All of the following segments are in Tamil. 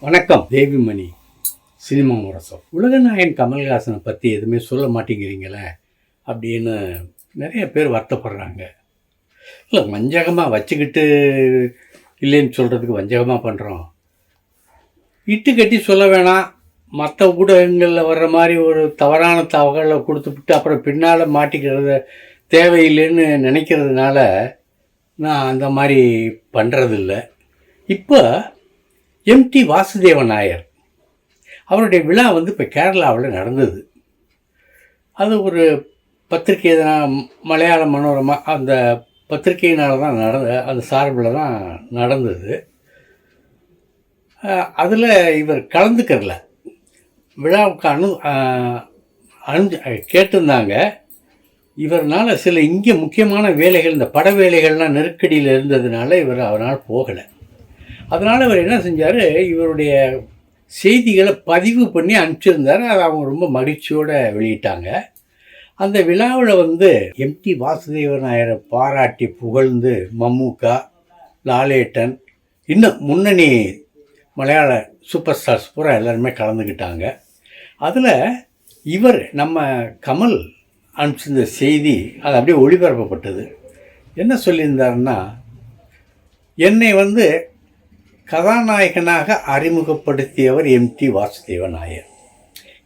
வணக்கம். தேவிமணி சினிமா முரசம். உலகநாயகன் கமல்ஹாசனை பற்றி எதுவுமே சொல்ல மாட்டேங்கிறீங்களே அப்படின்னு நிறைய பேர் வருத்தப்படுறாங்க. இல்லை, வஞ்சகமாக வச்சுக்கிட்டு இல்லைன்னு சொல்கிறதுக்கு வஞ்சகமாக பண்ணுறோம். இட்டு கட்டி சொல்ல வேணாம். மற்ற ஊடகங்களில் வர்ற மாதிரி ஒரு தவறான தகவலை கொடுத்துவிட்டு அப்புறம் பின்னால் மாட்டிக்கிறது தேவையில்லைன்னு நினைக்கிறதுனால நான் அந்த மாதிரி பண்ணுறதில்ல. இப்போ எம்டி வாசுதேவன் நாயர் அவருடைய விழா இப்போ கேரளாவில் நடந்தது. அது ஒரு பத்திரிகை தான், மலையாள மனோரமா அந்த பத்திரிகையினால் தான் அந்த சார்பில் தான் நடந்தது. அதில் இவர் கலந்துக்கிறல. விழாவுக்கு கேட்டிருந்தாங்க. இவர்னால் சில இங்கே முக்கியமான வேலைகள், இந்த பட வேலைகள்லாம் நெருக்கடியில் இருந்ததுனால அவரால் போகலை. அதனால் அவர் என்ன செஞ்சார், இவருடைய செய்திகளை பதிவு பண்ணி அனுப்பிச்சிருந்தார். அதை அவங்க ரொம்ப மகிழ்ச்சியோடு வெளியிட்டாங்க. அந்த விழாவில் எம்டி வாசுதேவன் நாயரை பாராட்டி புகழ்ந்து மம்முக்கா, லாலேட்டன், இன்னும் முன்னணி மலையாள சூப்பர் ஸ்டார்ஸ் பூரா எல்லாருமே கலந்துக்கிட்டாங்க. அதில் இவர் நம்ம கமல் அனுப்பிச்சிருந்த செய்தி அது அப்படியே ஒளிபரப்பப்பட்டது. என்ன சொல்லியிருந்தாருன்னா, என்னை கதாநாயகனாக அறிமுகப்படுத்தியவர் எம்டி வாசுதேவன் நாயர்.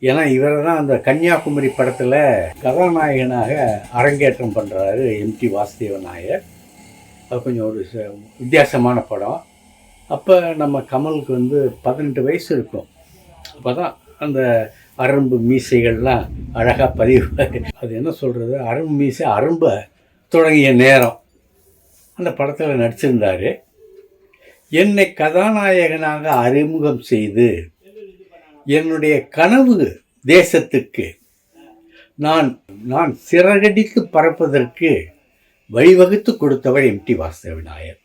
ஏன்னா இவரை தான் அந்த கன்னியாகுமரி படத்தில் கதாநாயகனாக அரங்கேற்றம் பண்ணுறாரு எம்டி வாசுதேவன் நாயர். அது கொஞ்சம் ஒரு வித்தியாசமான படம். அப்போ நம்ம கமலுக்கு 18 வயசு இருக்கும். அப்போ தான் அந்த அரும்பு மீசைகள்லாம் அழகாக பதிவு. அது என்ன சொல்கிறது, அரும்பு மீசை அரும்பை தொடங்கிய நேரம் அந்த படத்தில் நடிச்சிருந்தார். என்னை கதாநாயகனாக அறிமுகம் செய்து என்னுடைய கனவு தேசத்துக்கு நான் சிறகடித்து பறப்பதற்கு வழிவகுத்து கொடுத்தவர் எம்டி வாசுதேவன் நாயர்.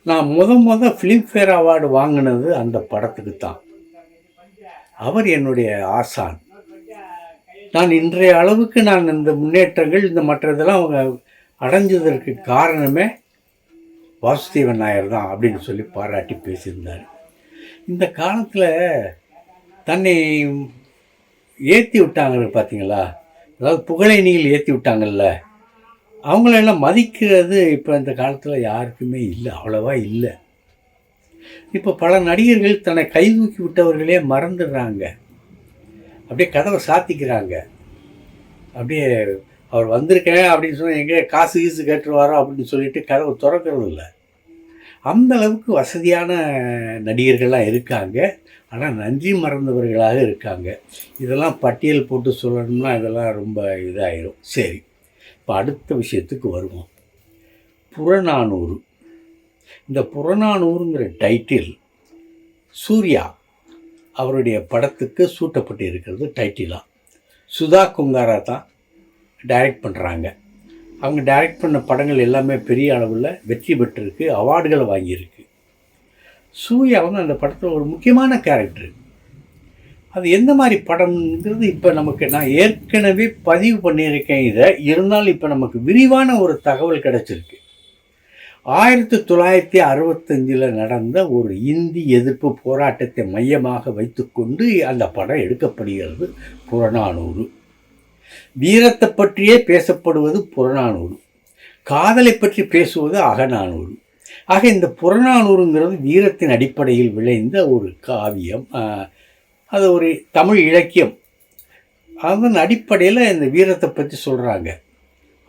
நான் முத ஃபிலிம்ஃபேர் அவார்டு வாங்கினது அந்த படத்துக்கு தான். அவர் என்னுடைய ஆசான். நான் இன்றைய அளவுக்கு நான் இந்த முன்னேற்றங்கள் இந்த மற்றதெல்லாம் அவங்க அடைஞ்சதற்கு காரணமே வாசுதேவன் நாயர் தான் அப்படின்னு சொல்லி பாராட்டி பேசியிருந்தார். இந்த காலத்தில் தன்னை ஏற்றி விட்டாங்க பார்த்தீங்களா, அதாவது புகழேணியில் ஏற்றி விட்டாங்கல்ல, அவங்களெல்லாம் மதிக்கிறது இப்போ இந்த காலத்தில் யாருக்குமே இல்லை, அவ்வளவா இல்லை. இப்போ பல நடிகர்கள் தன்னை கைதூக்கி விட்டவர்களே மறந்துடுறாங்க. அப்படியே கதவை சாத்திக்கிறாங்க. அப்படியே அவர் வந்திருக்கேன் அப்படின்னு சொன்னால் எங்கே காசு கேட்டுருவாரோ அப்படின்னு சொல்லிட்டு கதவை திறக்கிறது இல்லை. அந்த அளவுக்கு வசதியான நடிகர்கள்லாம் இருக்காங்க. ஆனால் நன்றி மறந்தவர்களாக இருக்காங்க. இதெல்லாம் பட்டியல் போட்டு சொல்லணும்னா இதெல்லாம் ரொம்ப இதாயிரும். சரி, இப்போ அடுத்த விஷயத்துக்கு வருவோம். புறநானூறு. இந்த புறநானூறுங்கிற டைட்டில் சூர்யா அவருடைய படத்துக்கு சூட்டப்பட்டு இருக்கிறது டைட்டிலாக. சுதா கொங்காரா தான் டைரக்ட் பண்ணுறாங்க. அவங்க டைரக்ட் பண்ண படங்கள் எல்லாமே பெரிய அளவில் வெற்றி பெற்றிருக்கு, அவார்டுகளை வாங்கியிருக்கு. சூர்யா அந்த படத்தில் ஒரு முக்கியமான கேரக்டர். அது எந்த மாதிரி படம்ங்கிறது இப்போ நான் ஏற்கனவே பதிவு பண்ணியிருக்கேன். இதை இருந்தாலும் இப்போ நமக்கு விரிவான ஒரு தகவல் கிடச்சிருக்கு. 1965 நடந்த ஒரு இந்தி எதிர்ப்பு போராட்டத்தை மையமாக வைத்துக்கொண்டு அந்த படம் எடுக்கப்படுகிறது. புறநானூறு. வீரத்தை பற்றியே பேசப்படுவது புறநானூறு, காதலை பற்றி பேசுவது அகநானூறு. ஆக இந்த புறநானூறுங்கிறது வீரத்தின் அடிப்படையில் விளைந்த ஒரு காவியம். அது ஒரு தமிழ் இலக்கியம். அதன் அடிப்படையில் இந்த வீரத்தை பற்றி சொல்கிறாங்க.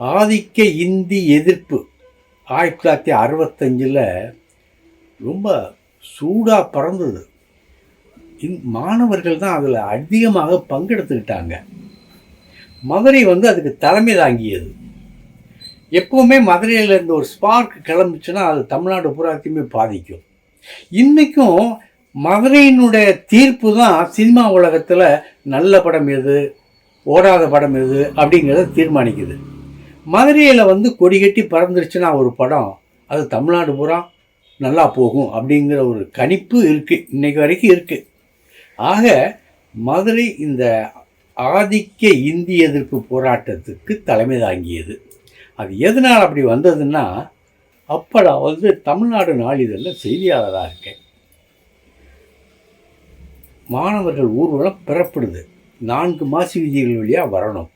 ஆதிக்க இந்தி எதிர்ப்பு 1965 ரொம்ப சூடாக பறந்தது. மாணவர்கள் தான் அதில் அதிகமாக பங்கெடுத்துக்கிட்டாங்க. மதுரை அதுக்கு தலைமை தாங்கியது. எப்போவுமே மதுரையில் இருந்து ஒரு ஸ்பார்க் கிளம்பிச்சுன்னா அது தமிழ்நாடு பூராத்தையுமே பாதிக்கும். இன்றைக்கும் மதுரையினுடைய தீர்ப்பு தான் சினிமா உலகத்தில் நல்ல படம் எது, ஓடாத படம் எது அப்படிங்கிறத தீர்மானிக்குது. மதுரையில் கொடி கட்டி பறந்துருச்சுன்னா ஒரு படம் அது தமிழ்நாடு பூரா நல்லா போகும் அப்படிங்கிற ஒரு கணிப்பு இருக்குது, இன்றைக்கு வரைக்கும் இருக்குது. ஆக மதுரை இந்த ஆதிக்க இந்தி எதிர்ப்பு போராட்டத்துக்கு தலைமை தாங்கியது. அது எதனால் அப்படி வந்ததுன்னா, அப்போ நான் தமிழ்நாடு நாளிதழில் செய்தியாளராக இருக்கேன். மாணவர்கள் ஊர்வலம் பெறப்படுது. 4 மாசி வீதிகள் வழியாக வரணும்.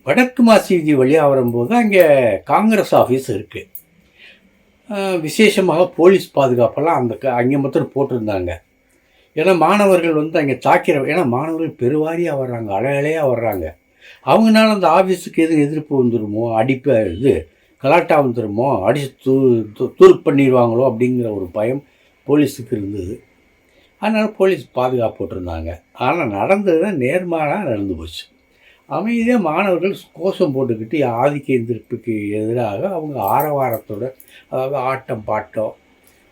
வடக்கு மாசி வீதி வழியாக வரும்போது அங்கே காங்கிரஸ் ஆஃபீஸ் இருக்குது. விசேஷமாக போலீஸ் பாதுகாப்பெல்லாம் அங்கே மாத்திரம் போட்டிருந்தாங்க. ஏன்னா மாணவர்கள் வந்து அங்கே ஏன்னா மாணவர்கள் பெருவாரியாக வர்றாங்க, அலையாக வர்றாங்க. அவங்களால அந்த ஆஃபீஸுக்கு எதிர்ப்பு வந்துடுமோ, கலாட்டா வந்துடுமோ, அடித்து தூள் பண்ணிடுவாங்களோ அப்படிங்கிற ஒரு பயம் போலீஸுக்கு இருந்தது. அதனால் போலீஸ் பாதுகாப்பு போட்டிருந்தாங்க. ஆனால் நடந்தது நேர்மாறாக நடந்து போச்சு. அமைதியாக மாணவர்கள் கோஷம் போட்டுக்கிட்டு ஆதிக்க எதிர்ப்புக்கு எதிராக அவங்க ஆரவாரத்தோட, அதாவது ஆட்டம் பாட்டம்,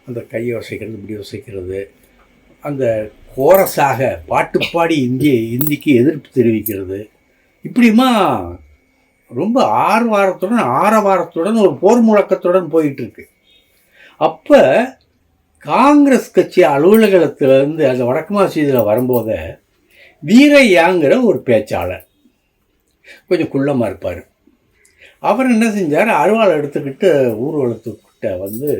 அந்த கையை வசைக்கிறது, இப்படி வசைக்கிறது, அந்த கோரஸாக பாட்டுப்பாடி இந்திக்கு எதிர்ப்பு தெரிவிக்கிறது, இப்படிமா ரொம்ப ஆரவாரத்துடன் ஒரு போர் முழக்கத்துடன் போயிட்டுருக்கு. அப்போ காங்கிரஸ் கட்சி அலுவலகத்திலேருந்து அந்த வடக்கு மாசியில் வரும்போது வீரையாங்கிற ஒரு பேச்சாளர், கொஞ்சம் குள்ளமாக இருப்பார். அவர் என்ன செஞ்சார், அருவாளை எடுத்துக்கிட்டு ஊர்வலத்துக்கிட்ட வந்து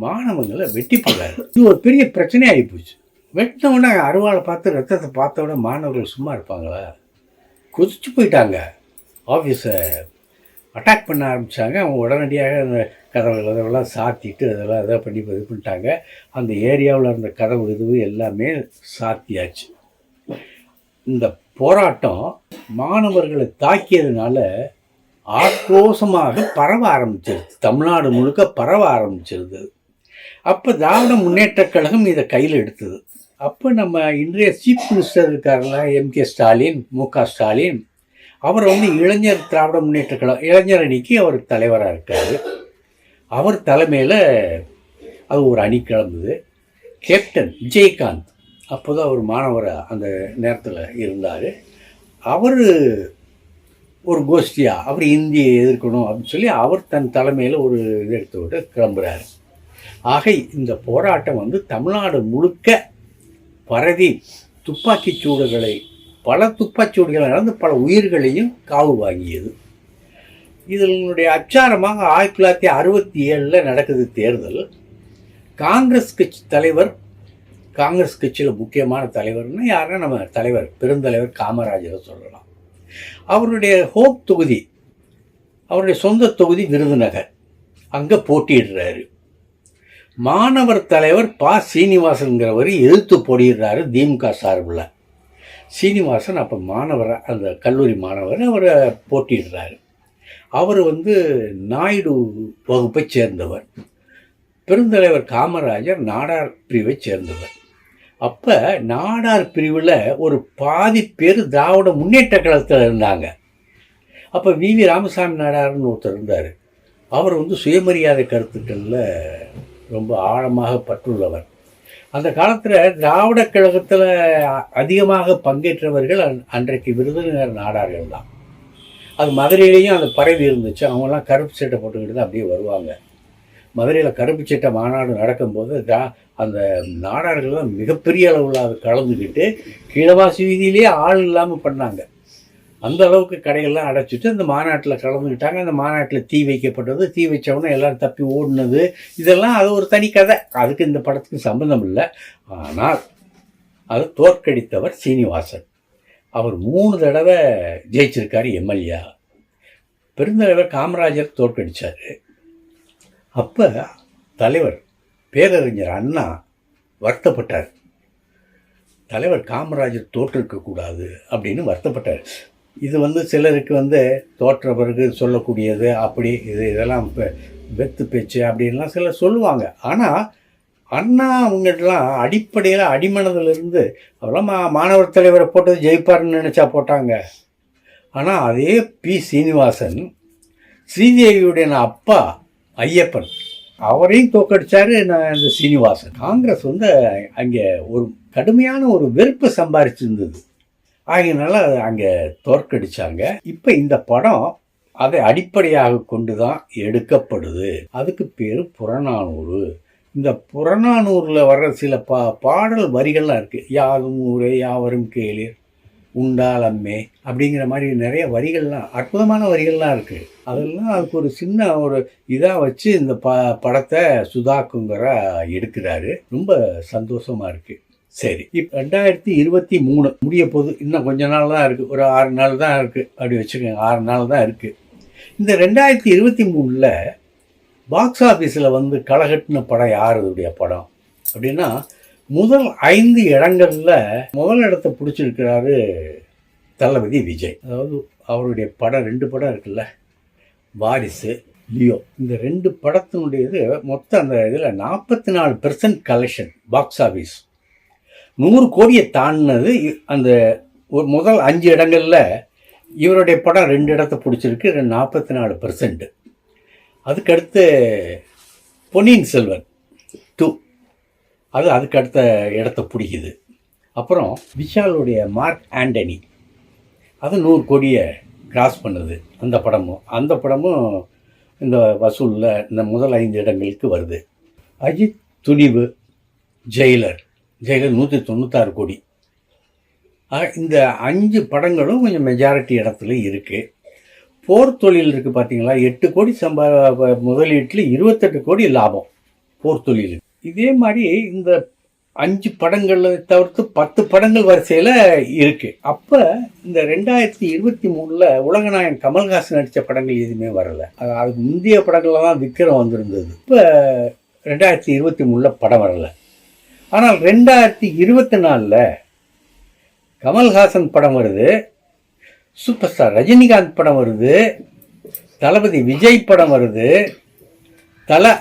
மாணவங்களை வெட்டி போட்டார். இது ஒரு பெரிய பிரச்சனை ஆகி போச்சு. வெட்டின உடனே அருவாளை பார்த்து ரத்தத்தை பார்த்த உடனே மாணவர்கள் சும்மா இருப்பாங்களா? கொதிச்சு போயிட்டாங்க. ஆஃபீஸை அட்டாக் பண்ண ஆரம்பித்தாங்க. அவங்க உடனடியாக அந்த கதவுகளெல்லாம் சாத்திட்டு அதெல்லாம் இதை பண்ணி இது பண்ணிட்டாங்க. அந்த ஏரியாவில் இருந்த கதவு எல்லாமே சாத்தியாச்சு. இந்த போராட்டம் மாணவர்களை தாக்கியதுனால ஆக்ரோஷமாக பரவ ஆரம்பிச்சிருது, தமிழ்நாடு முழுக்க பரவ ஆரம்பிச்சிருது. அப்போ திராவிட முன்னேற்றக் கழகம் இதை கையில் எடுத்தது. அப்போ நம்ம இன்றைய சீஃப் மினிஸ்டர் இருக்காருல்ல, MK ஸ்டாலின், MK ஸ்டாலின், அவர் வந்து இளைஞர் திராவிட முன்னேற்றக் கழகம் இளைஞர் அணிக்கு அவர் தலைவராக இருக்கார். அவர் தலைமையில் அது ஒரு அணி கிளம்புது. கேப்டன் விஜயகாந்த் அப்போதான் அவர் மாணவராக அந்த நேரத்தில் இருந்தார். அவர் ஒரு கோஷ்டியாக அவர் இந்தியை எதிர்க்கணும் அப்படின்னு சொல்லி அவர் தன் தலைமையில் ஒரு இதை எடுத்துக்கிட்டு கிளம்புறாரு. ஆக இந்த போராட்டம் வந்து தமிழ்நாடு முழுக்க பரவி பல துப்பாக்கிச்சூடுகளை நடந்து பல உயிர்களையும் காவு வாங்கியது. இதனுடைய அச்சாரமாக 1967 நடக்குது தேர்தல். காங்கிரஸ் கட்சி தலைவர், காங்கிரஸ் கட்சியில் முக்கியமான தலைவர்னா யாருன்னா நம்ம தலைவர், பெருந்தலைவர் காமராஜரை சொல்லலாம். அவருடைய ஹோம் தொகுதி, அவருடைய சொந்த தொகுதி விருதுநகர், அங்கே போட்டியிடுறாரு. மாணவர் தலைவர் சீனிவாசன்கிறவர் எதிர்த்து போட்டியிடுறாரு திமுக சார்பில். சீனிவாசன் அப்போ அந்த கல்லூரி மாணவர், அவரை போட்டியிடுறாரு. அவர் வந்து நாயுடு வகுப்பை சேர்ந்தவர். பெருந்தலைவர் காமராஜர் நாடார் பிரிவை சேர்ந்தவர். அப்போ நாடார் பிரிவில் ஒரு பாதி பேர் திராவிட முன்னேற்ற கழகத்தில் இருந்தாங்க. அப்போ VV ராமசாமி நாடார்னு ஒருத்தர் இருந்தார். அவர் வந்து சுயமரியாதை கருத்துக்களில் ரொம்ப ஆழமாக பற்றுள்ளவர். அந்த காலத்தில் திராவிட கழகத்தில் அதிகமாக பங்கேற்றவர்கள் அன்றைக்கு விருதுநகர் நாடார்கள் தான். அது மதுரையிலையும் அந்த பரவி இருந்துச்சு. அவங்களாம் கருப்பு சட்டை போட்டுக்கிட்டு தான் அப்படியே வருவாங்க. மதுரையில் கருப்பு சட்டை மாநாடு நடக்கும்போது அந்த நாடார்கள்லாம் மிகப்பெரிய அளவில் அதை கலந்துக்கிட்டு கீழவாசி வீதியிலேயே ஆள் இல்லாமல் பண்ணாங்க. அந்த அளவுக்கு கடைகள்லாம் அடைச்சிட்டு அந்த மாநாட்டில் கலந்துக்கிட்டாங்க. அந்த மாநாட்டில் தீ வைக்கப்பட்டது, தீ வச்சவொடனே எல்லோரும் தப்பி ஓடினது, இதெல்லாம் அது ஒரு தனி கதை. அதுக்கு இந்த படத்துக்கு சம்பந்தம் இல்லை. ஆனால் அது தோற்கடித்தவர் சீனிவாசன். அவர் 3 தடவை ஜெயிச்சிருக்காரு MLA. பெருந்தலைவர் காமராஜர் தோற்கடித்தார். அப்போ தலைவர் பேரறிஞர் அண்ணா வருத்தப்பட்டார். தலைவர் காமராஜர் தோற்றிருக்கக்கூடாது அப்படின்னு வருத்தப்பட்டார். இது வந்து சிலருக்கு வந்து தோற்ற பிறகு சொல்லக்கூடியது அப்படி இதெல்லாம் வெத்து பேச்சு அப்படின்லாம் சிலர் சொல்லுவாங்க. ஆனால் அண்ணா அவங்கெல்லாம் அடிப்படையில் அடிமனதிலிருந்து அவரெல்லாம் மாணவர் தலைவரை போட்டது ஜெயிப்பார்னு நினச்சா போட்டாங்க. ஆனால் அதே சீனிவாசன், ஸ்ரீதேவியுடைய அப்பா ஐயப்பன், அவரையும் தோக்கடிச்சார் இந்த சீனிவாசன். காங்கிரஸ் வந்து அங்கே ஒரு கடுமையான ஒரு வெறுப்பை சம்பாரிச்சிருந்தது. ஆகையினால அங்கே தோற்கடிச்சாங்க. இப்போ இந்த படம் அதை அடிப்படையாக கொண்டு தான் எடுக்கப்படுது. அதுக்கு பேர் புறநானூறு. இந்த புறநானூரில் வர்ற சில பாடல் வரிகள்லாம் இருக்குது. யாரும் ஊரே யாவரும் கேளீர் உண்டாலம்மே அப்படிங்கிற மாதிரி நிறைய வரிகள்லாம், அற்புதமான வரிகள்லாம் இருக்குது. அதெல்லாம் அதுக்கு ஒரு சின்ன ஒரு இதாக வச்சு இந்த படத்தை சுதாக்குங்கரா எடுக்கிறாரு. ரொம்ப சந்தோஷமாக இருக்குது. சரி, இப்போ 2023 முடிய போகுது. இன்னும் கொஞ்ச நாள் தான் இருக்குது, ஒரு 6 நாள் தான் இருக்குது அப்படி வச்சுக்கோங்க. 6 நாள் தான் இருக்குது. இந்த 2023 பாக்ஸ் ஆஃபீஸில் வந்து களகட்டின படம் யாருடைய படம் அப்படின்னா, முதல் 5 இடங்களில் முதல் இடத்தை பிடிச்சிருக்கிறாரு தளபதி விஜய். அதாவது அவருடைய படம் 2 படம் இருக்குல்ல, வாரிசு, லியோ. இந்த 2 படத்தினுடையது மொத்தம் அந்த இதில் 44% கலெக்ஷன் பாக்ஸ் ஆஃபீஸ் 100 கோடியை தாண்டினது. அந்த ஒரு முதல் 5 இடங்களில் இவருடைய படம் 2 இடத்தை பிடிச்சிருக்கு, 44%. அதுக்கடுத்து பொன்னியின் செல்வன் 2, அது அதுக்கு அடுத்த இடத்த பிடிக்குது. அப்புறம் விஷாலுடைய மார்க் ஆண்டனி, அது 100 கோடியை கிராஸ் பண்ணுது. அந்த படமும் இந்த வசூலில் இந்த முதல் 5 இடங்களுக்கு வருது. அஜித் துணிவு, ஜெயிலர் 196 கோடி. இந்த 5 படங்களும் கொஞ்சம் மெஜாரிட்டி இடத்துல இருக்குது. போர் தொழில் இருக்குது பார்த்தீங்களா, 8 கோடி முதலீட்டில் 28 கோடி லாபம் போர் தொழில். இதே மாதிரி இந்த 5 படங்களை தவிர்த்து 10 படங்கள் வரிசையில் இருக்குது. அப்போ இந்த 2023 உலகநாயகன் கமல்ஹாசன் நடித்த படங்கள் எதுவுமே வரலை. அதுக்கு முந்தைய படங்களில் தான் விக்ரம் வந்திருந்தது. இப்போ 2023 படம் வரலை. ஆனால் 2024 கமல்ஹாசன் படம் வருது, சூப்பர் ஸ்டார் ரஜினிகாந்த் படம் வருது, தளபதி விஜய் படம் வருது,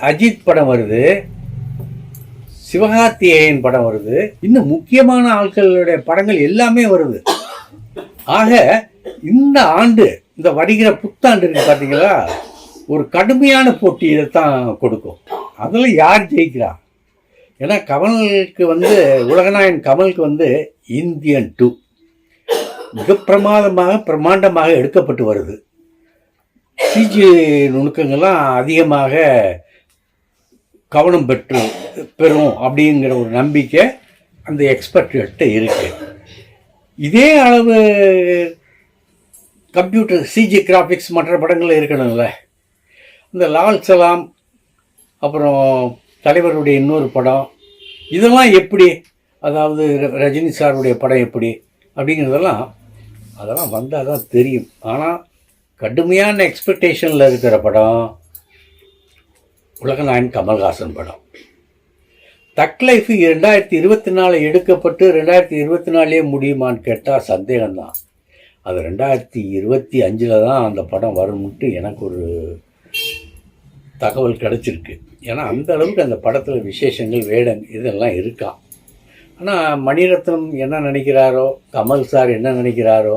அஜித் படம் வருது, சிவகார்த்திகேயன் படம் வருது, இன்னும் முக்கியமான ஆட்களுடைய படங்கள் எல்லாமே வருது. ஆக இந்த ஆண்டு, இந்த வருகிற புத்தாண்டு இருக்கு பார்த்தீங்களா, ஒரு கடுமையான போட்டியை தான் கொடுக்கும். அதில் யார் ஜெயிக்கிறா? ஏன்னா கமலுக்கு வந்து உலகநாயகன் கமலுக்கு வந்து இந்தியன் 2 மிக பிரமாண்டமாக எடுக்கப்பட்டு வருது. சிஜி நுணுக்கங்கள்லாம் அதிகமாக கவனம் பெறும் அப்படிங்கிற ஒரு நம்பிக்கை அந்த எக்ஸ்பர்ட்கிட்ட இருக்கு. இதே அளவு கம்ப்யூட்டர் சிஜி கிராஃபிக்ஸ் மற்ற படங்கள் இருக்கணும்ல. இந்த லால் சலாம், அப்புறம் தலைவருடைய இன்னொரு படம், இதெல்லாம் எப்படி, அதாவது ரஜினி சாருடைய படம் எப்படி அப்படிங்கிறதெல்லாம் அதெல்லாம் வந்தால் தான் தெரியும். ஆனால் கடுமையான எக்ஸ்பெக்டேஷனில் இருக்கிற படம் உலகநாயகன் கமல்ஹாசன் படம். தக் லைஃப் 2024 எடுக்கப்பட்டு 2024 முடியுமான்னு கேட்டால் சந்தேகம்தான். அது 2025 தான் அந்த படம் வரும்ட்டு எனக்கு ஒரு தகவல் கிடச்சிருக்கு. ஏன்னா அந்த அளவுக்கு அந்த படத்தில் விசேஷங்கள் இதெல்லாம் இருக்கா. ஆனால் மணிரத்னம் என்ன நினைக்கிறாரோ, கமல் சார் என்ன நினைக்கிறாரோ,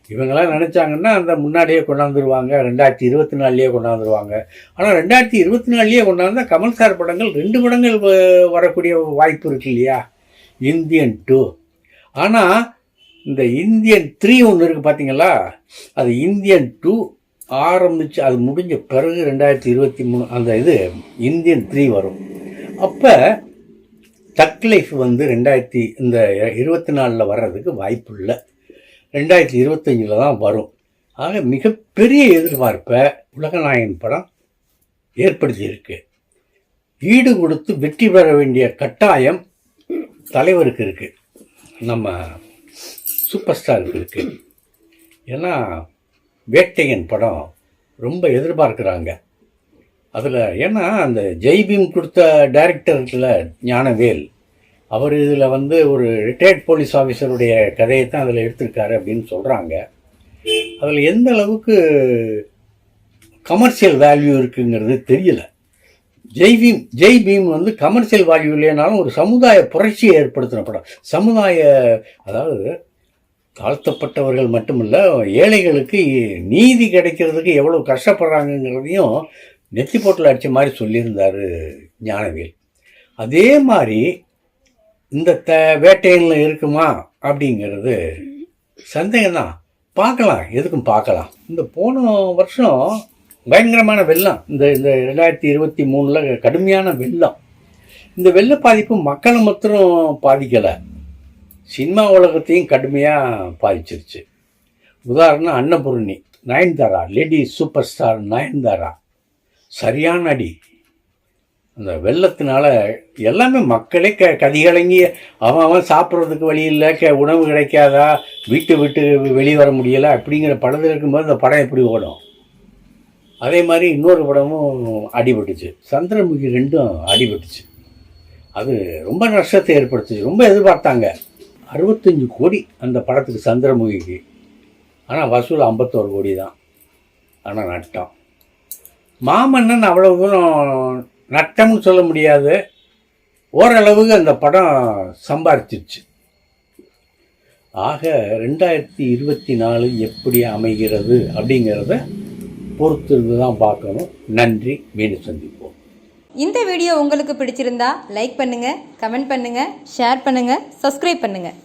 இவங்கெல்லாம் நினச்சாங்கன்னா அந்த முன்னாடியே கொண்டாந்துருவாங்க, 2024 கொண்டாந்துருவாங்க. ஆனால் 2024 கொண்டாந்தால் கமல் சார் படங்கள் 2 படங்கள் வரக்கூடிய வாய்ப்பு இருக்கு இல்லையா, இந்தியன் 2. ஆனால் இந்த இந்தியன் 3 ஒன்று இருக்குது பார்த்தீங்களா, அது இந்தியன் 2 ஆரம்பித்து அது முடிஞ்ச பிறகு 2023 அந்த இந்தியன் 3 வரும். அப்போ தக் லைஃப் வந்து 2024 வர்றதுக்கு வாய்ப்பு இல்லை, 2025 தான் வரும். ஆக மிகப்பெரிய எதிர்பார்ப்பை உலகநாயகன் படம் ஏற்படுத்தியிருக்கு. ஈடு கொடுத்து வெற்றி பெற வேண்டிய கட்டாயம் தலைவருக்கு இருக்குது, நம்ம சூப்பர் ஸ்டாருக்கு இருக்குது. ஏன்னா வேட்டையன் படம் ரொம்ப எதிர்பார்க்குறாங்க அதில். ஏன்னா அந்த ஜெய்பீம் கொடுத்த டைரக்டர்ல ஞானவேல், அவர் இதில் வந்து ஒரு ரிட்டையர்ட் போலீஸ் ஆஃபீஸருடைய கதையை தான் அதில் எடுத்திருக்காரு அப்படின்னு சொல்கிறாங்க. அதில் எந்த அளவுக்கு கமர்ஷியல் வேல்யூ இருக்குங்கிறது தெரியல. ஜெய்பீம் வந்து கமர்ஷியல் வேல்யூ இல்லைனாலும் ஒரு சமுதாய புரட்சியை ஏற்படுத்தின படம். அதாவது தாழ்த்தப்பட்டவர்கள் மட்டுமில்ல, ஏழைகளுக்கு நீதி கிடைக்கிறதுக்கு எவ்வளோ கஷ்டப்படுறாங்கங்கிறதையும் நெத்தி போட்டில் அடித்த மாதிரி சொல்லியிருந்தார் ஞானவேல். அதே மாதிரி இந்த வேட்டையனில் இருக்குமா அப்படிங்கிறது சந்தேகம்தான். பார்க்கலாம், எதுக்கும் பார்க்கலாம். இந்த போன வருஷம் பயங்கரமான வெள்ளம், இந்த 2023 கடுமையான வெள்ளம். இந்த வெள்ள பாதிப்பு மக்களை மாத்திரம் பாதிக்கலை, சினிமா உலகத்தையும் கடுமையாக பாதிச்சிருச்சு. உதாரணம் Annapoorani, Nayanthara, lady super star Nayanthara சரியான அடி. அந்த வெள்ளத்தினால எல்லாமே மக்களே கதிகலங்கி அவன் சாப்பிட்றதுக்கு வழி இல்லை, உணவு கிடைக்காதா, வீட்டு விட்டு வெளியே வர முடியலை அப்படிங்கிற படத்தில் இருக்கும்போது இந்த படம் எப்படி ஓடும்? அதே மாதிரி இன்னொரு படமும் அடிபட்டுச்சு, சந்திரமுகி 2ம் அடிபட்டுச்சு. அது ரொம்ப நஷ்டத்தை ஏற்படுத்துச்சு. ரொம்ப எதிர்பார்த்தாங்க 65 கோடி அந்த படத்துக்கு, சந்திரமுகிக்கு. ஆனால் வசூல் 51 கோடி தான். ஆனால் நட்டம். மாமன்னன் அவ்வளோ தூரம் நட்டம்னு சொல்ல முடியாது, ஓரளவுக்கு அந்த படம் சம்பாதிச்சிருச்சு. ஆக 2024 எப்படி அமைகிறது அப்படிங்கிறத பொறுத்திருந்து தான் பார்க்கணும். நன்றி, மீண்டும் சந்திப்போம். இந்த வீடியோ உங்களுக்கு பிடிச்சிருந்தா லைக் பண்ணுங்கள், கமெண்ட் பண்ணுங்கள், ஷேர் பண்ணுங்கள், சப்ஸ்கிரைப் பண்ணுங்கள்.